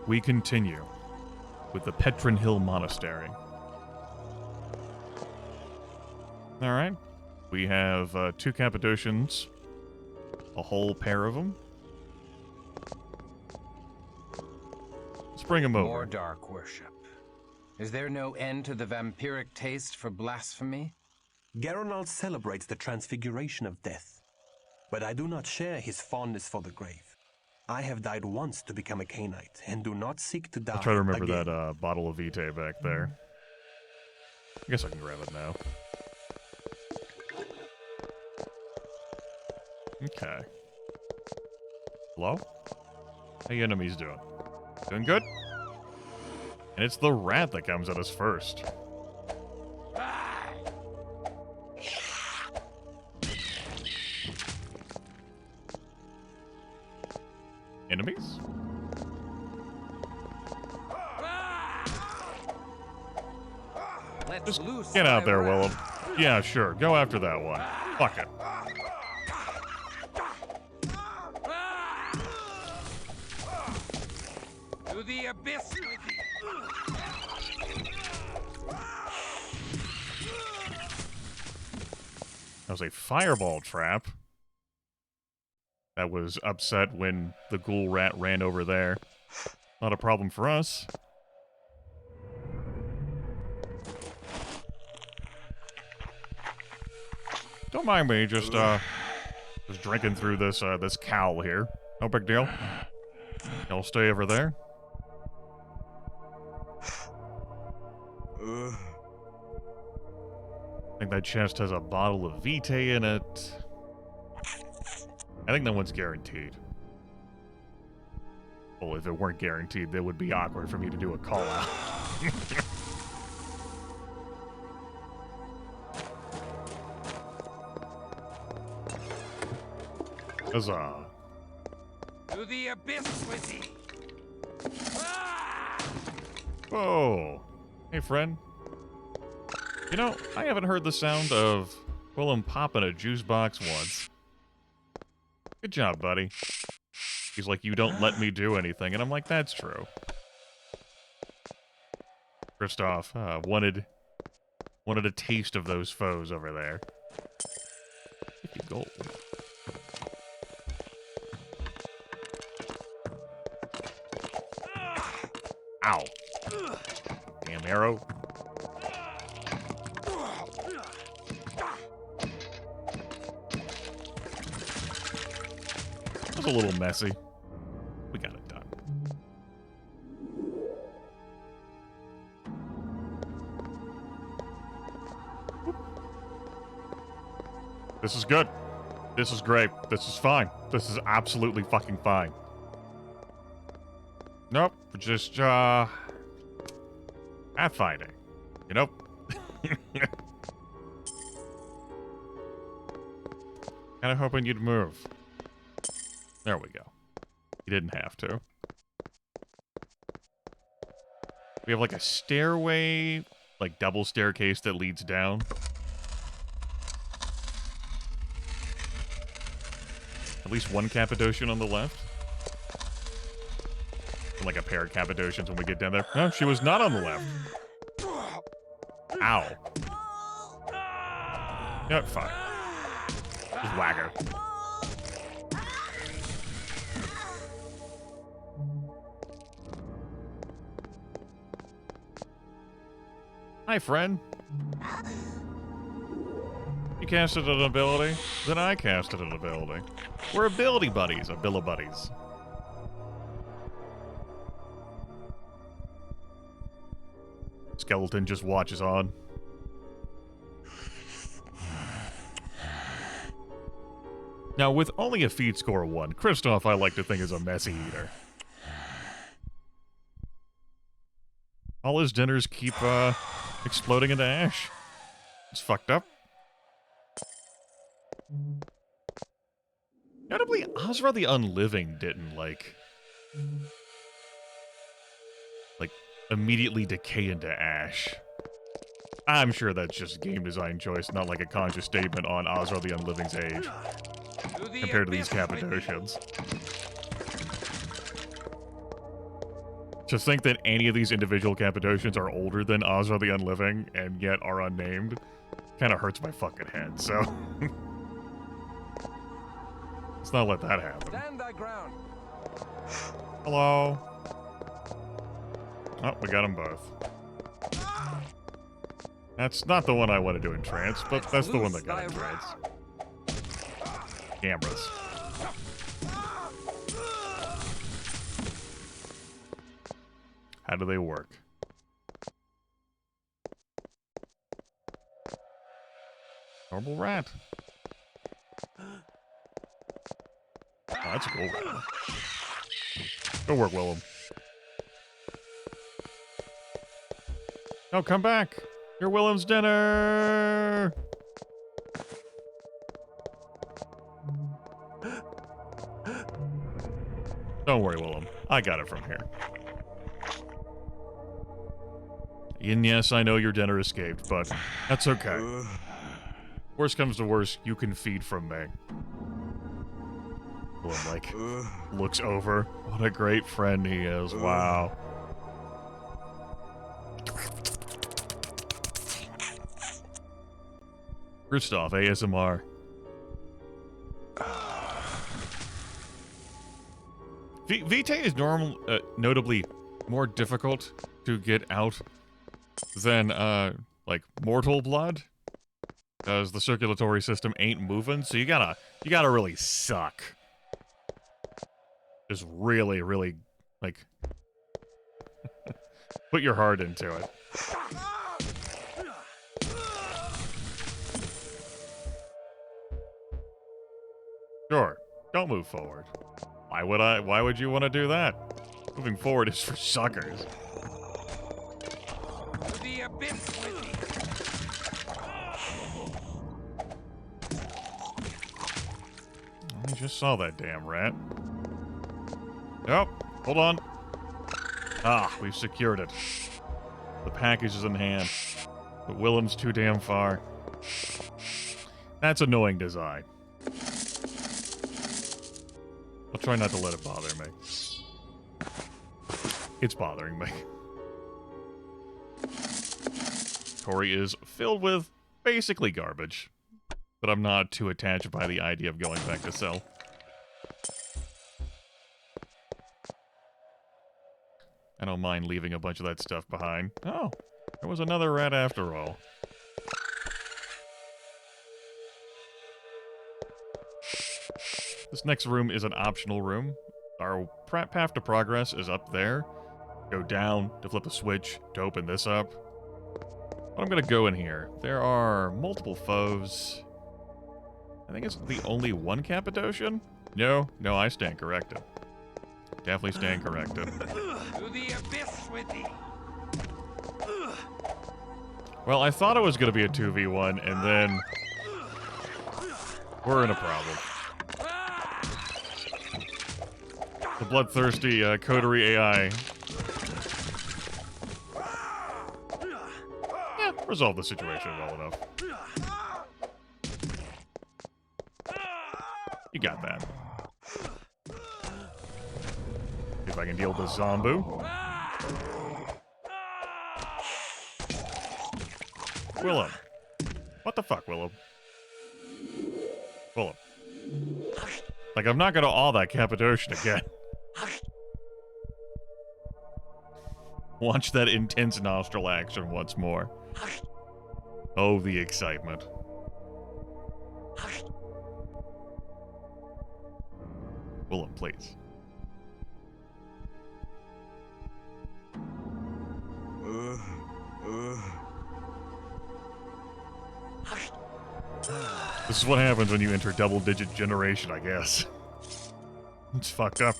we continue with the Petrin Hill Monastery. Alright. We have 2 Cappadocians. A whole pair of them. Let's bring them over. More dark worship. Is there no end to the vampiric taste for blasphemy? Geralt celebrates the transfiguration of death, but I do not share his fondness for the grave. I have died once to become a Cainite, and do not seek to die I'll try to remember again. that bottle of VtM back there. I guess I can grab it now. Okay. Hello? How you enemies doing? Doing good? And it's the rat that comes at us first. Enemies? Let's Just loose get out my there, wrath. Willem. Yeah, sure. Go after that one. Fuck it. To the abyss with thee. That was a fireball trap. That was upset when the ghoul rat ran over there. Not a problem for us. Don't mind me, just drinking through this this cowl here. No big deal. Y'all stay over there. I think that chest has a bottle of VtM in it. I think that one's guaranteed. Well, if it weren't guaranteed, that would be awkward for me to do a call out. Huzzah. To the abyss with thee. Whoa. Hey, friend. You know, I haven't heard the sound of Willem popping a juice box once. Good job, buddy. He's like, you don't let me do anything, and I'm like, that's true. Christoph wanted a taste of those foes over there. 50 gold. Ow. Damn arrow. That was a little messy. We got it done. This is good. This is great. This is fine. This is absolutely fucking fine. Nope. Just, pathfinding. You know? Kinda hoping you'd move. There we go. You didn't have to. We have like a stairway, like double staircase that leads down. At least one Cappadocian on the left. And like a pair of Cappadocians when we get down there. No, she was not on the left. Ow. Yep, fine. Just whack her. Hi, friend. You casted an ability, then I casted an ability. We're ability buddies, abilibuddies. Skeleton just watches on. Now, with only a feat score 1, Christoph I like to think is a messy eater. All his dinners keep, exploding into ash. It's fucked up. Notably, Ozra the Unliving didn't, like, immediately decay into ash. I'm sure that's just game design choice, not like a conscious statement on Ozra the Unliving's age. Compared to these Cappadocians. To think that any of these individual Cappadocians are older than Ozra the Unliving and yet are unnamed kind of hurts my fucking head, so... Let's not let that happen. Stand thy ground. Hello? Oh, we got them both. That's not the one I want to do in trance, but that's the one that got in trance. Cameras. How do they work? Normal rat. Oh, that's a cool rat. Go work, Willem. No, come back. You're Willem's dinner. Don't worry, Willem. I got it from here. And yes, I know your dinner escaped, but that's okay. Worst comes to worst, you can feed from me. Willem, like, looks over. What a great friend he is. Wow. Kristoff, ASMR. VtM is notably more difficult to get out than, like, Mortal Blood. Because the circulatory system ain't moving, so you gotta really suck. Just really, really, like... put your heart into it. Sure, don't move forward. Why would you want to do that? Moving forward is for suckers. The abyss with thee. I just saw that damn rat. Oh, hold on. Ah, we've secured it. The package is in hand, but Willem's too damn far. That's annoying design. I'll try not to let it bother me. It's bothering me. Tori is filled with basically garbage, but I'm not too attached by the idea of going back to Cell. I don't mind leaving a bunch of that stuff behind. Oh, there was another rat after all. This next room is an optional room. Our path to progress is up there. Go down to flip a switch to open this up. But I'm gonna go in here. There are multiple foes. I think it's the only one Cappadocian? No, I stand corrected. Definitely stand corrected. To the abyss with thee. Well, I thought it was gonna be a 2v1, and then... we're in a problem. The bloodthirsty coterie AI. Yeah, resolve the situation well enough. You got that. See if I can deal with this Zombu. Willem. What the fuck, Willem? Willem. Like, I'm not gonna awe that Cappadocian again. Watch that intense nostril action once more. Oh, the excitement. Willem, please. This is what happens when you enter double-digit generation, I guess. It's fucked up.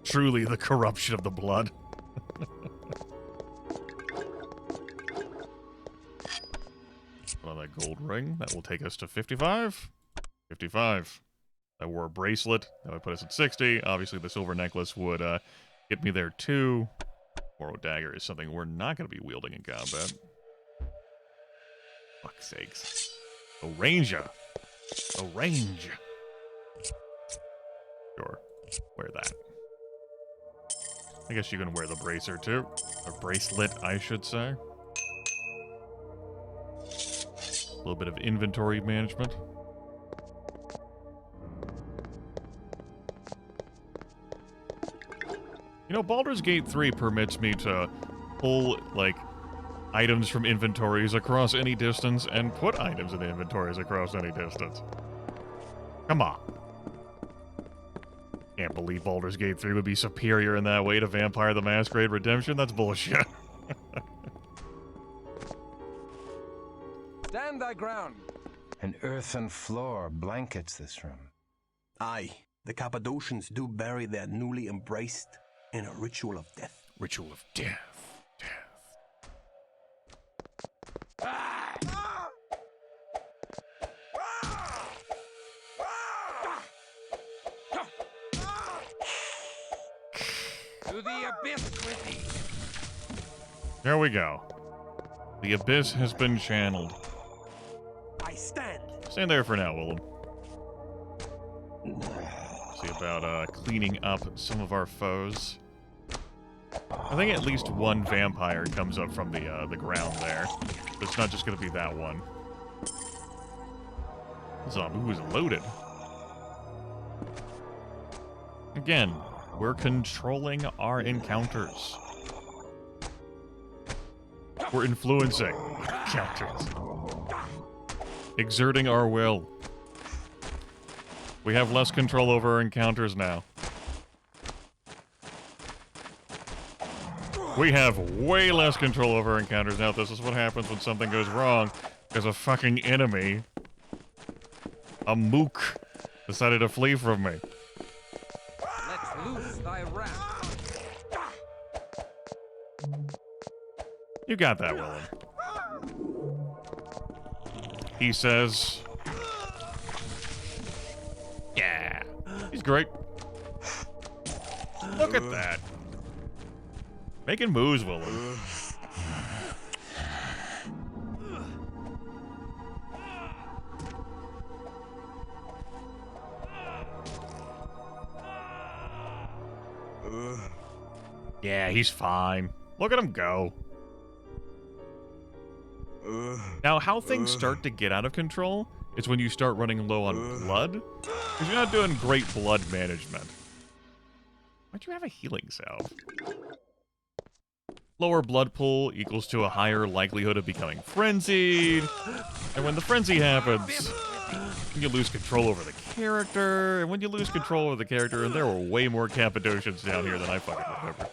Truly the corruption of the blood. Well, that gold ring, that will take us to 55. 55. I wore a bracelet, that would put us at 60. Obviously, the silver necklace would get me there too. Moro dagger is something we're not going to be wielding in combat. Fuck's sakes. A ranger. A range. Sure. Wear that. I guess you can wear the bracer too. Or bracelet, I should say. A little bit of inventory management. You know, Baldur's Gate 3 permits me to pull, like, items from inventories across any distance and put items in inventories across any distance. Come on. Can't believe Baldur's Gate 3 would be superior in that way to Vampire the Masquerade Redemption. That's bullshit. Stand thy ground. An earthen floor blankets this room. Aye, the Cappadocians do bury their newly embraced in a ritual of death. Ritual of death. To the abyss with thee. There we go. The abyss has been channeled. I stand. Stand there for now, Willem. See about cleaning up some of our foes. I think at least one vampire comes up from the ground there. But it's not just going to be that one. Zombie was loaded. Again, we're controlling our encounters. We're influencing encounters. Exerting our will. We have less control over our encounters now. We have way less control over our encounters now. This is what happens when something goes wrong. Because a fucking enemy, a mook, decided to flee from me. Let's loose thy wrath. You got that, Willem. He says... Yeah, he's great. Look at that. Making moves, Willem. Yeah, he's fine. Look at him go. Now, how things start to get out of control is when you start running low on blood, because you're not doing great blood management. Why'd you have a healing salve? Lower blood pool equals to a higher likelihood of becoming frenzied, and when the frenzy happens, you lose control over the character, and when you lose control over the character, and there were way more Cappadocians down here than I fucking remember.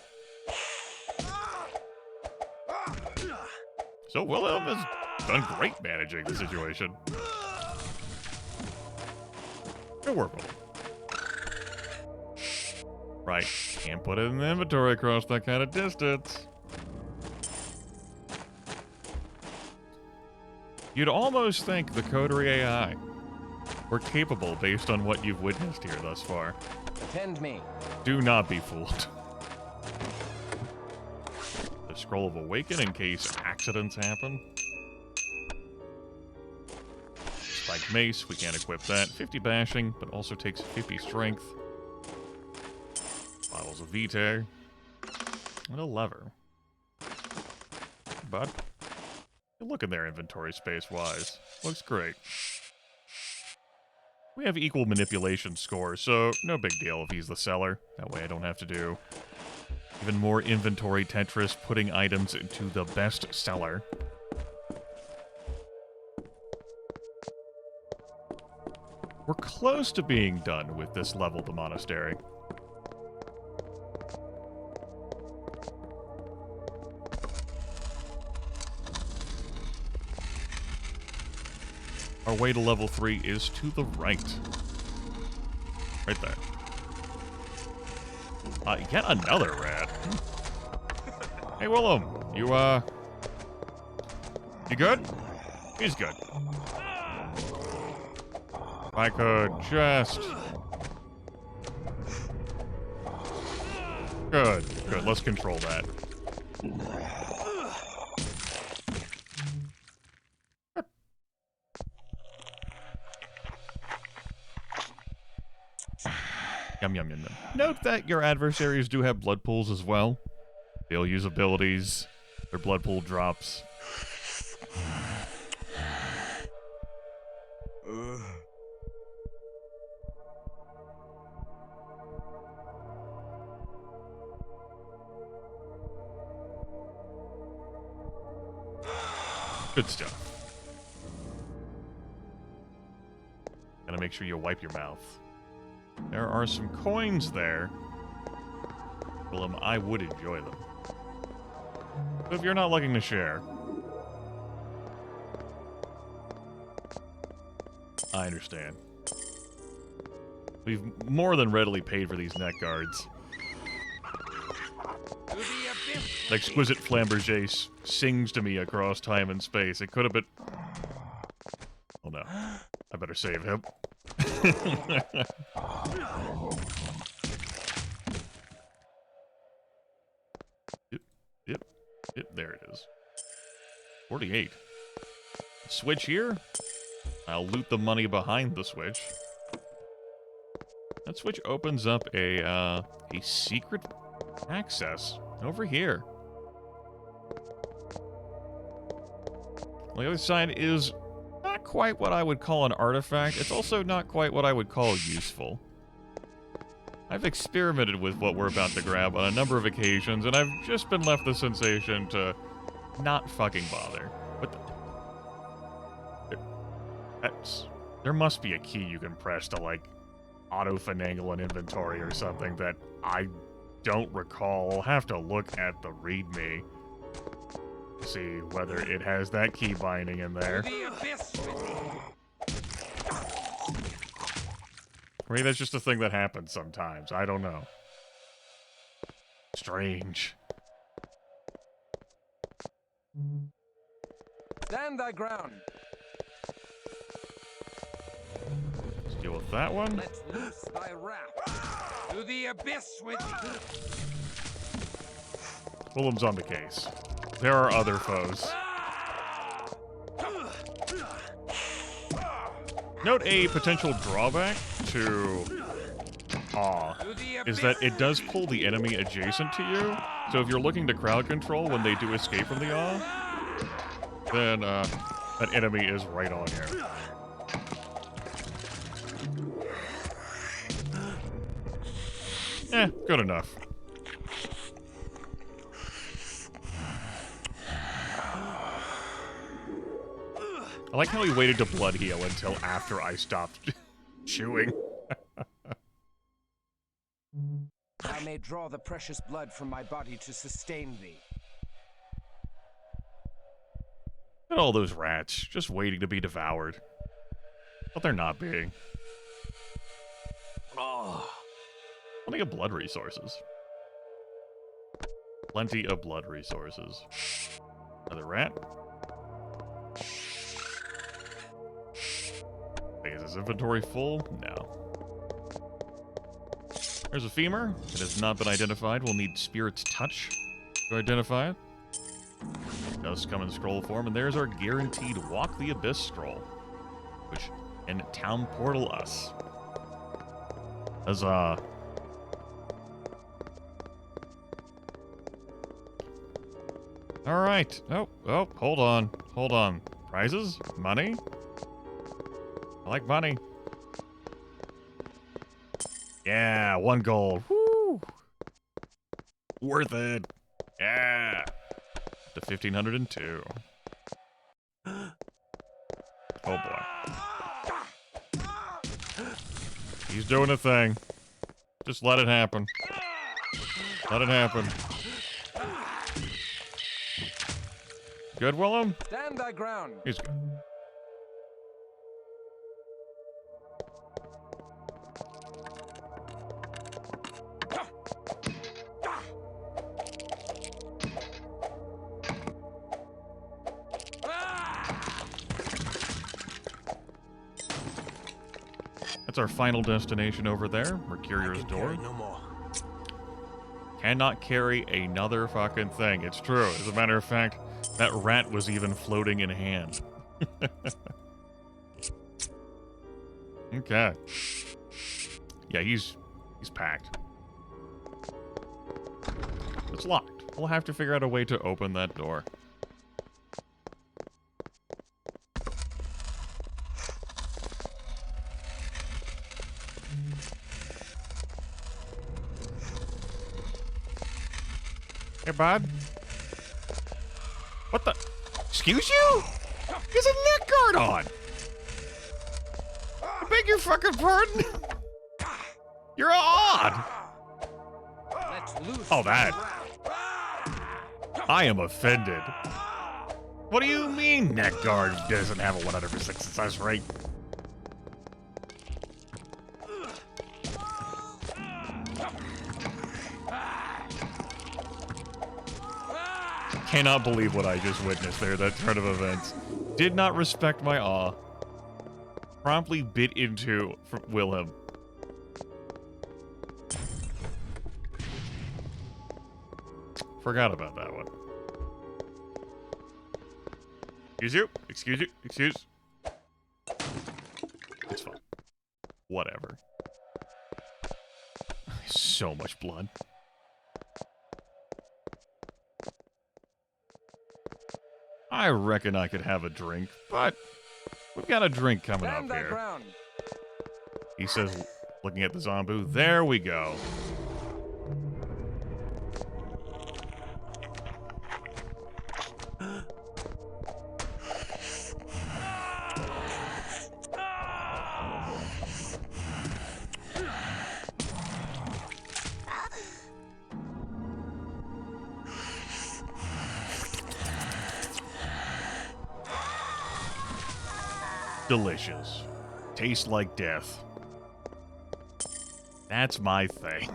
So Willem has done great managing the situation. Good work, Willem. Right, can't put it in the inventory across that kind of distance. You'd almost think the Coterie AI were capable based on what you've witnessed here thus far. Attend me. Do not be fooled. The Scroll of Awaken in case accidents happen. Spiked Mace, we can't equip that. 50 bashing, but also takes 50 strength. Bottles of Vitae. And a lever. But look in their inventory space-wise. Looks great. We have equal manipulation scores, so no big deal if he's the seller. That way I don't have to do even more inventory Tetris, putting items into the best seller. We're close to being done with this level of the monastery. Our way to level 3 is to the right. Right there. Yet another rat. Hey, Willem. You good? He's good. If I could just... Good. Let's control that. Yum, yum, yum, yum. Note that your adversaries do have blood pools as well. They'll use abilities. Their blood pool drops. Good stuff. Gotta make sure you wipe your mouth. There are some coins there. Well, I would enjoy them. But if you're not looking to share, I understand. We've more than readily paid for these neck guards. The exquisite Flamberge sings to me across time and space. It could have been... Oh no. I better save him. Yep, there it is. 48. Switch here? I'll loot the money behind the switch. That switch opens up a secret access over here. On the other side is not quite what I would call an artifact. It's also not quite what I would call useful. I've experimented with what we're about to grab on a number of occasions, and I've just been left the sensation to not fucking bother. There must be a key you can press to, like, auto-finagle an inventory or something that I don't recall. I'll have to look at the README to see whether it has that key binding in there. Maybe that's just a thing that happens sometimes. I don't know. Strange. Stand thy ground. Let's deal with that one. Let loose thy wrath. To the abyss with thee. Willem's on the case. There are other foes. Note a potential drawback to Awe is that it does pull the enemy adjacent to you. So if you're looking to crowd control when they do escape from the Awe, then that enemy is right on you. Good enough. I like how he waited to blood heal until after I stopped chewing. I may draw the precious blood from my body to sustain thee. Look at all those rats, just waiting to be devoured. But they're not being. Oh. Plenty of blood resources. Plenty of blood resources. Another rat. Is his inventory full? No. There's a femur. It has not been identified. We'll need Spirit's Touch to identify it. It does come in scroll form, and there's our guaranteed Walk the Abyss scroll, which can town portal us. Huzzah. Alright. Oh, hold on. Prizes? Money? I like money. Yeah, 1 gold. Woo! Worth it. Yeah. To 1,502. Oh boy. He's doing a thing. Just let it happen. Let it happen. Good, Willem? Stand thy ground. He's good. That's our final destination over there. Mercurier's door. No more. Cannot carry another fucking thing. It's true. As a matter of fact, that rat was even floating in hand. Okay. Yeah, he's He's packed. It's locked. We'll have to figure out a way to open that door. Hey, bud. What the? Excuse you? There's a neck guard on. I beg your fucking pardon? You're odd. Oh, that. I am offended. What do you mean neck guard doesn't have a 100% success rate? Cannot believe what I just witnessed there, that turn of events. Did not respect my awe. Promptly bit into Wilhelm. Forgot about that one. Excuse you? Excuse you? Excuse? It's fine. Whatever. So much blood. I reckon I could have a drink, but we've got a drink coming up here. He says, looking at the zombie, there we go. Delicious. Tastes like death. That's my thing.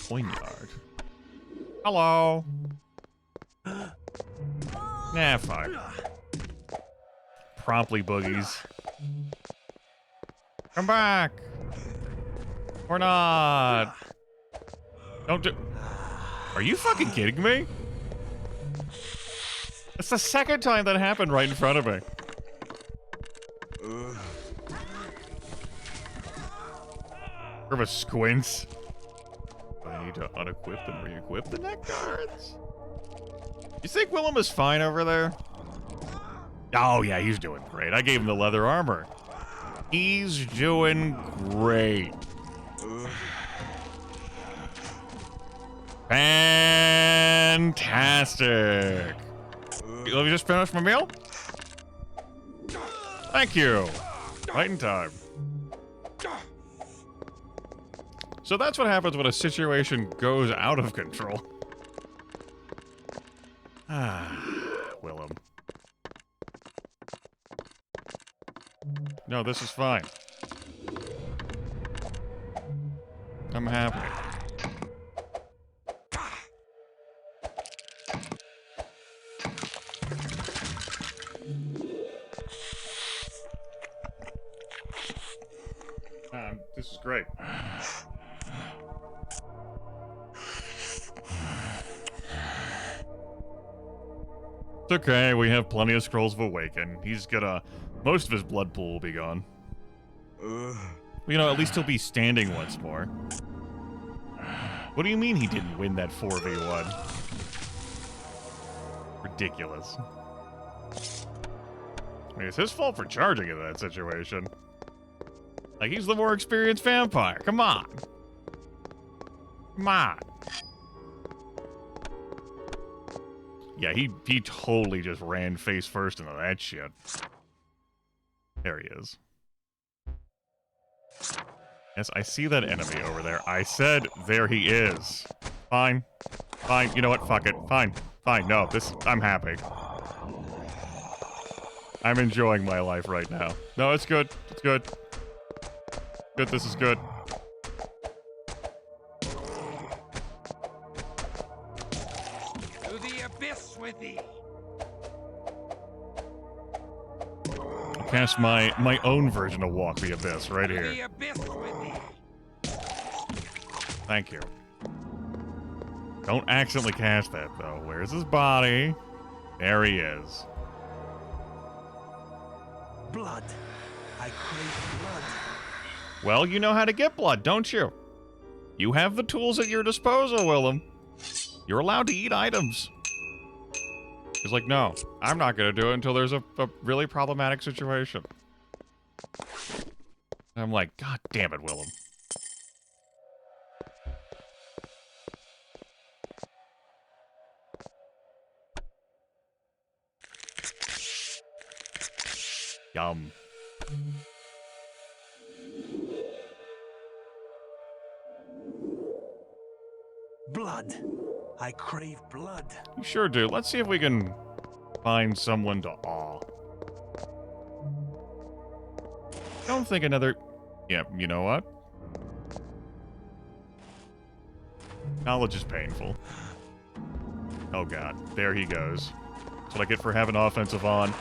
Poignard. Hello. Nah, fine. Promptly boogies. Come back. Or not. Don't do... Are you fucking kidding me? It's the second time that happened right in front of me. Grimith squints. I need to unequip and re-equip the neck guards. You think Willem is fine over there? Oh yeah, he's doing great. I gave him the leather armor. He's doing great. Fantastic. Let me just finish my meal? Thank you. Right in time. So that's what happens when a situation goes out of control. Willem. No, this is fine. I'm happy. This is great. It's okay, we have plenty of Scrolls of Awaken. He's gonna... Most of his blood pool will be gone. You know, at least he'll be standing once more. What do you mean he didn't win that 4v1? Ridiculous. I mean, it's his fault for charging into that situation. Like, he's the more experienced vampire. Come on. Come on. Yeah, he totally just ran face first into that shit. There he is. Yes, I see that enemy over there. I said there he is. Fine. Fine. You know what? Fuck it. Fine. Fine. No, I'm happy. I'm enjoying my life right now. No, it's good. It's good. Good, this is good. To the abyss with thee. I'll cast my own version of Walk the Abyss right here. The abyss with thee. Thank you. Don't accidentally cast that though. Where's his body? There he is. Blood. I crave blood. Well, you know how to get blood, don't you? You have the tools at your disposal, Willem. You're allowed to eat items. He's like, no, I'm not going to do it until there's a really problematic situation. And I'm like, God damn it, Willem. Yum. Blood. I crave blood. You sure do. Let's see if we can find someone to awe. Don't think another... Yeah, you know what? Knowledge is painful. Oh god, there he goes. That's what I get for having offensive on.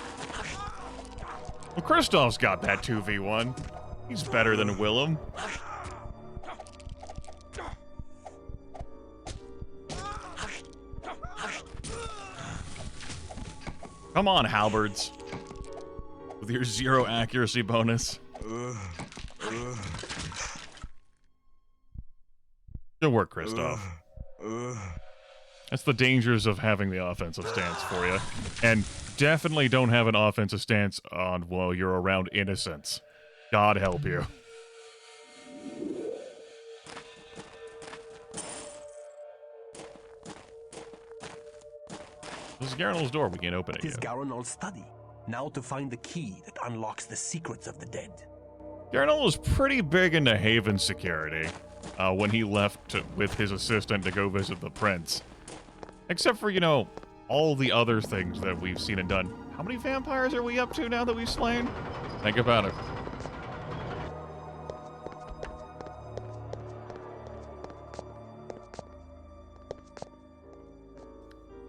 Well, Kristoff's got that 2v1. He's better than Willem. Come on, halberds. With your 0 accuracy bonus. Good work, Kristoff. That's the dangers of having the offensive stance for you. And definitely don't have an offensive stance on while you're around innocents. God help you. This is Garanol's door. We can't open it Tis yet. Garanol's study. Now to find the key that unlocks the secrets of the dead. Garanol was pretty big into Haven security when he left with his assistant to go visit the prince. Except for, you know, all the other things that we've seen and done. How many vampires are we up to now that we've slain? Think about it.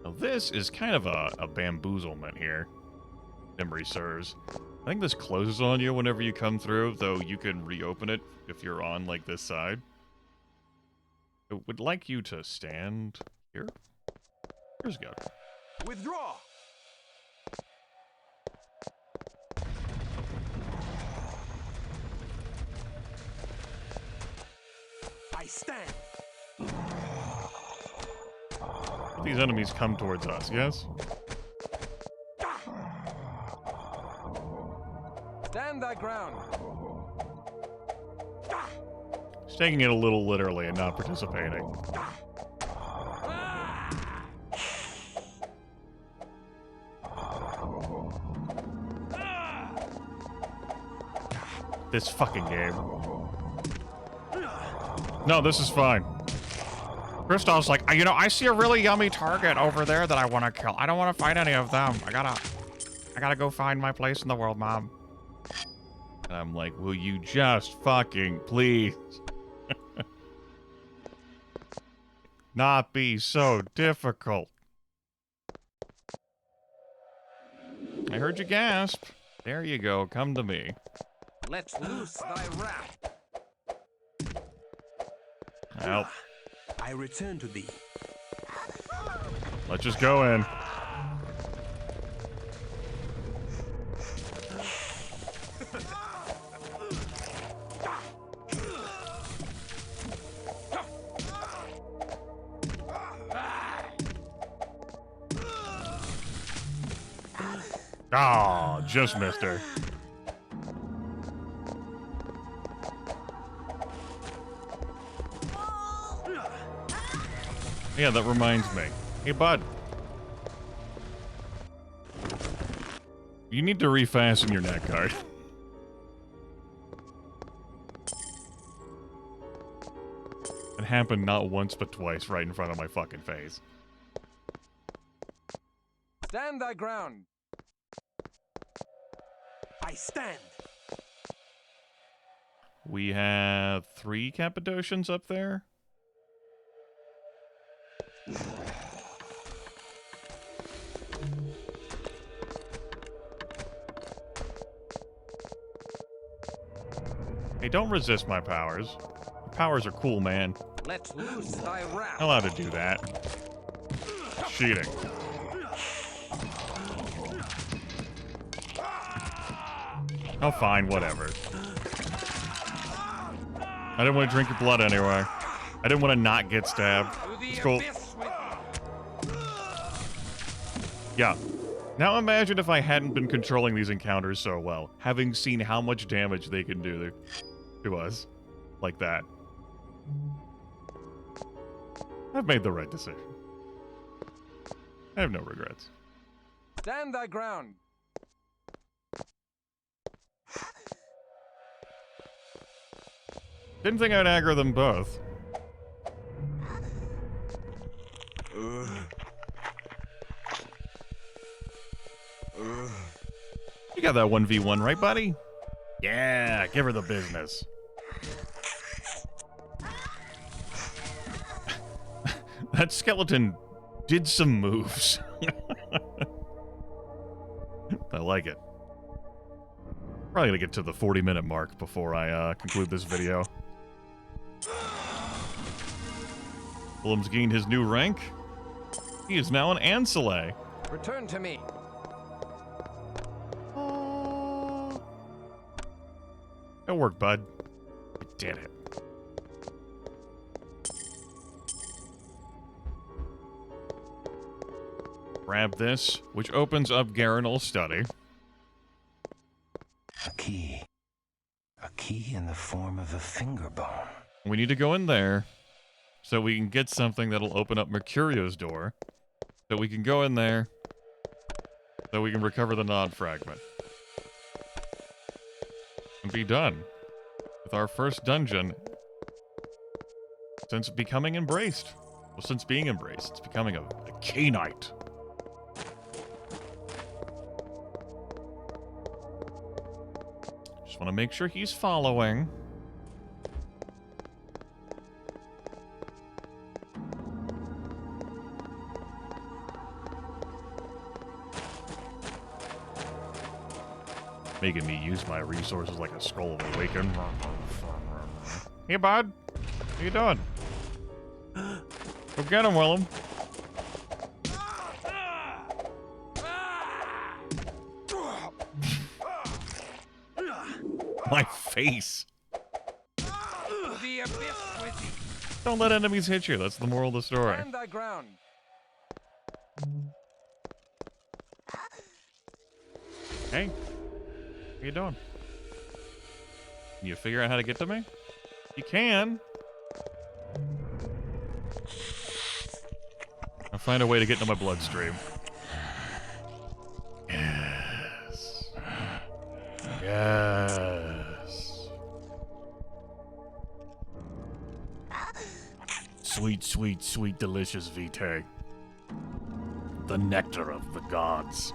Now this is kind of a bamboozlement here. Memory serves. I think this closes on you whenever you come through, though you can reopen it if you're on, like, this side. I would like you to stand here. Here's good. Withdraw! I stand! These enemies come towards us, yes? Stand thy ground. He's taking it a little literally and not participating. This fucking game. No, this is fine. Kristoff's like, you know, I see a really yummy target over there that I want to kill. I don't want to fight any of them. I gotta go find my place in the world, Mom. And I'm like, will you just fucking please not be so difficult? I heard you gasp. There you go. Come to me. Let loose thy wrath. Well, I return to thee. let's just go in. Oh, just missed her. Yeah, that reminds me. Hey, bud. You need to refasten your neck guard. It happened not once but twice right in front of my fucking face. Stand thy ground. I stand! We have 3 Cappadocians up there. Hey, don't resist my powers. Your powers are cool, man. Let loose thy wrath. Not allowed to do that. Cheating. Oh, fine, whatever. I didn't want to drink your blood anyway. I didn't want to not get stabbed. It's cool. Yeah. Now imagine if I hadn't been controlling these encounters so well, having seen how much damage they can do to us. Like that. I've made the right decision. I have no regrets. Stand thy ground. Didn't think I'd aggro them both. You got that 1v1, right, buddy? Yeah, give her the business. That skeleton did some moves. I like it. Probably gonna get to the 40-minute mark before I conclude this video. Willem's gained his new rank. He is now an Ancile. Return to me. Good work, bud. You did it. Grab this, which opens up Garanol's study. A key. A key in the form of a finger bone. We need to go in there so we can get something that'll open up Mercurio's door. So we can go in there so we can recover the Nod fragment. And be done with our first dungeon since becoming embraced. Well, since being embraced, it's becoming a Cainite. Just want to make sure he's following. Making me use my resources like a Skull of Awaken. Hey, bud. How you doing? Go get him, Willem. My face. Don't let enemies hit you. That's the moral of the story. Stand thy ground. Hey. How you doing? Can you figure out how to get to me? You can. I'll find a way to get into my bloodstream. Yes. Yes. Sweet, sweet, sweet, delicious Vitae. The nectar of the gods.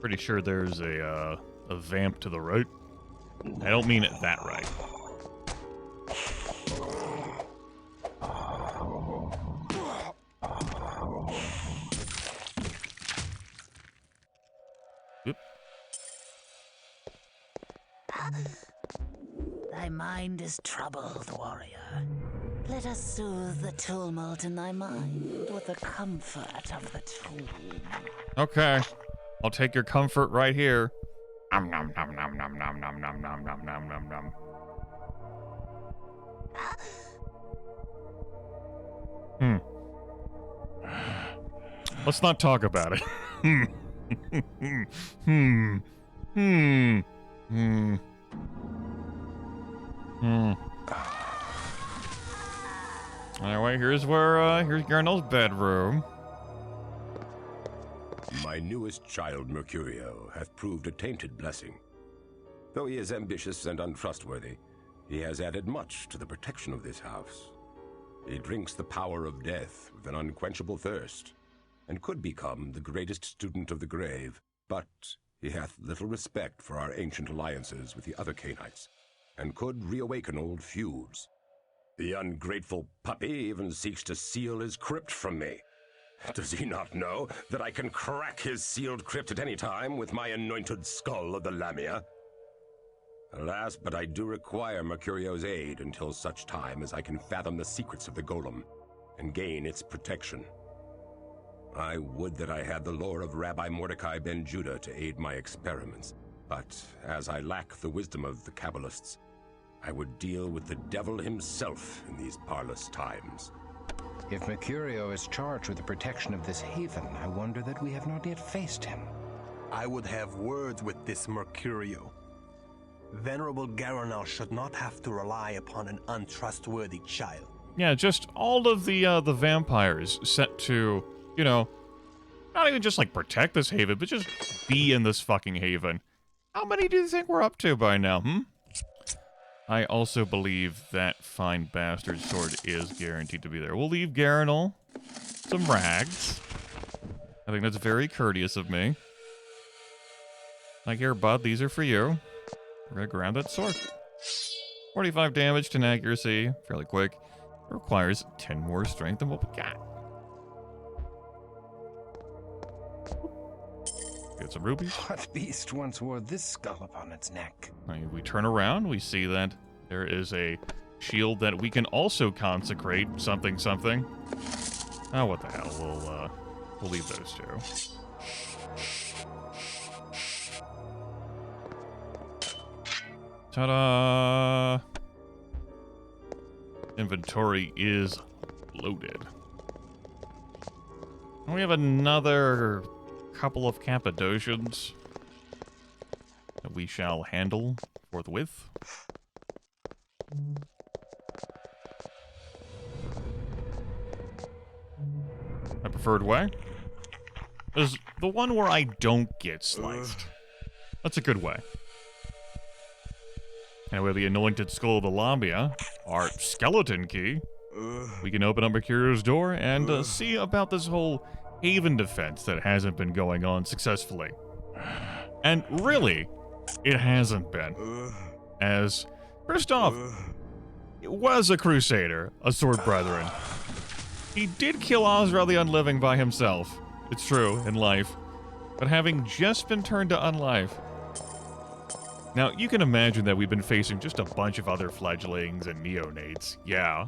Pretty sure there's a vamp to the right. I don't mean it that right. Oop. Thy mind is troubled, warrior. Let us soothe the tumult in thy mind with the comfort of the tomb. Okay. I'll take your comfort right here. Nom nom nom nom nom nom nom nom nom nom nom nom nom. Let's not talk about it. Anyway, here's Garnell's bedroom. My newest child, Mercurio, hath proved a tainted blessing. Though he is ambitious and untrustworthy, he has added much to the protection of this house. He drinks the power of death with an unquenchable thirst, and could become the greatest student of the grave, but he hath little respect for our ancient alliances with the other Cainites, and could reawaken old feuds. The ungrateful puppy even seeks to seal his crypt from me. Does he not know that I can crack his sealed crypt at any time with my anointed skull of the Lamia? Alas, but I do require Mercurio's aid until such time as I can fathom the secrets of the golem and gain its protection. I would that I had the lore of Rabbi Mordecai ben Judah to aid my experiments, but as I lack the wisdom of the Kabbalists, I would deal with the devil himself in these parlous times. If Mercurio is charged with the protection of this haven, I wonder that we have not yet faced him. I would have words with this Mercurio. Venerable Garanal should not have to rely upon an untrustworthy child. Yeah, just all of the vampires set to, you know, not even just like protect this haven, but just be in this fucking haven. How many do you think we're up to by now, I also believe that fine bastard sword is guaranteed to be there. We'll leave Garanal some rags. I think that's very courteous of me. Like, here, bud, these are for you. We're gonna grab that sword. 45 damage, 10 accuracy, fairly quick. It requires 10 more strength than what we got. Get some rubies. What beast once wore this skull upon its neck? We turn around, we see that there is a shield that we can also consecrate something. Oh, what the hell? We'll leave those two. Ta-da! Inventory is loaded. And we have another couple of Cappadocians that we shall handle forthwith. My preferred way is the one where I don't get sliced. That's a good way. And with the Anointed Skull of the Lambia, our skeleton key, we can open up Mercurio's door and see about this whole haven defense that hasn't been going on successfully. And really, it hasn't been. As, first off, it was a crusader, a sword brethren. He did kill Ozra the Unliving by himself. It's true, in life. But having just been turned to unlife, now, you can imagine that we've been facing just a bunch of other fledglings and neonates. Yeah.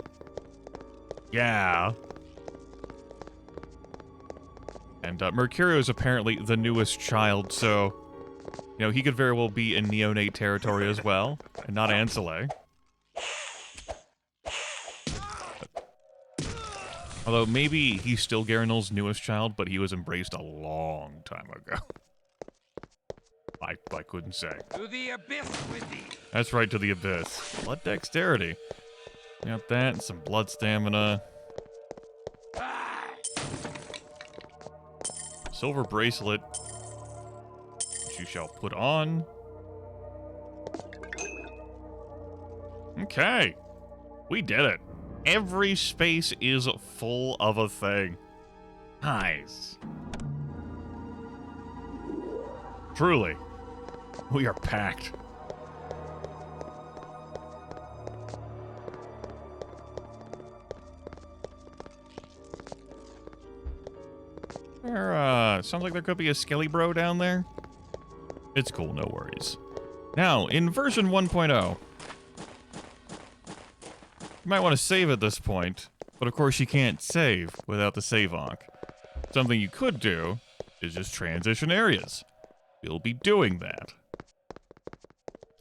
And Mercurio is apparently the newest child, so, you know, he could very well be in neonate territory as well, and not Ancillay. Although, maybe he's still Garanal's newest child, but he was embraced a long time ago. I couldn't say. To the abyss with thee! That's right, to the abyss. Blood dexterity. Got that, and some blood stamina. Silver bracelet, which you shall put on. Okay. We did it. Every space is full of a thing. Nice. Truly. We are packed. Sounds like there could be a skelly bro down there. It's cool, no worries. Now, in version 1.0, you might want to save at this point, but of course you can't save without the save onk. Something you could do is just transition areas. We'll be doing that.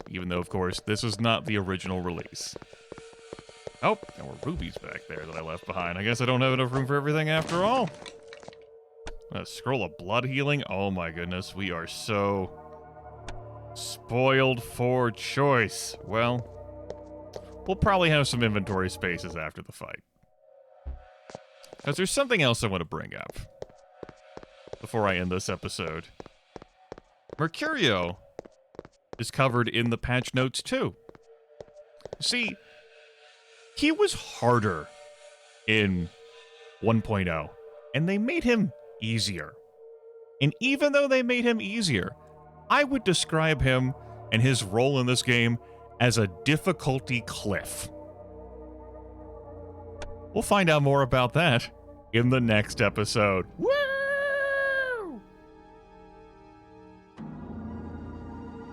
Even though, of course, this is not the original release. Oh, there were rubies back there that I left behind. I guess I don't have enough room for everything after all. A scroll of blood healing. Oh my goodness, we are so spoiled for choice. Well, we'll probably have some inventory spaces after the fight. Because there's something else I want to bring up before I end this episode. Mercurio is covered in the patch notes too. See, he was harder in 1.0, and they made him easier. And even though they made him easier, I would describe him and his role in this game as a difficulty cliff. We'll find out more about that in the next episode. Woo!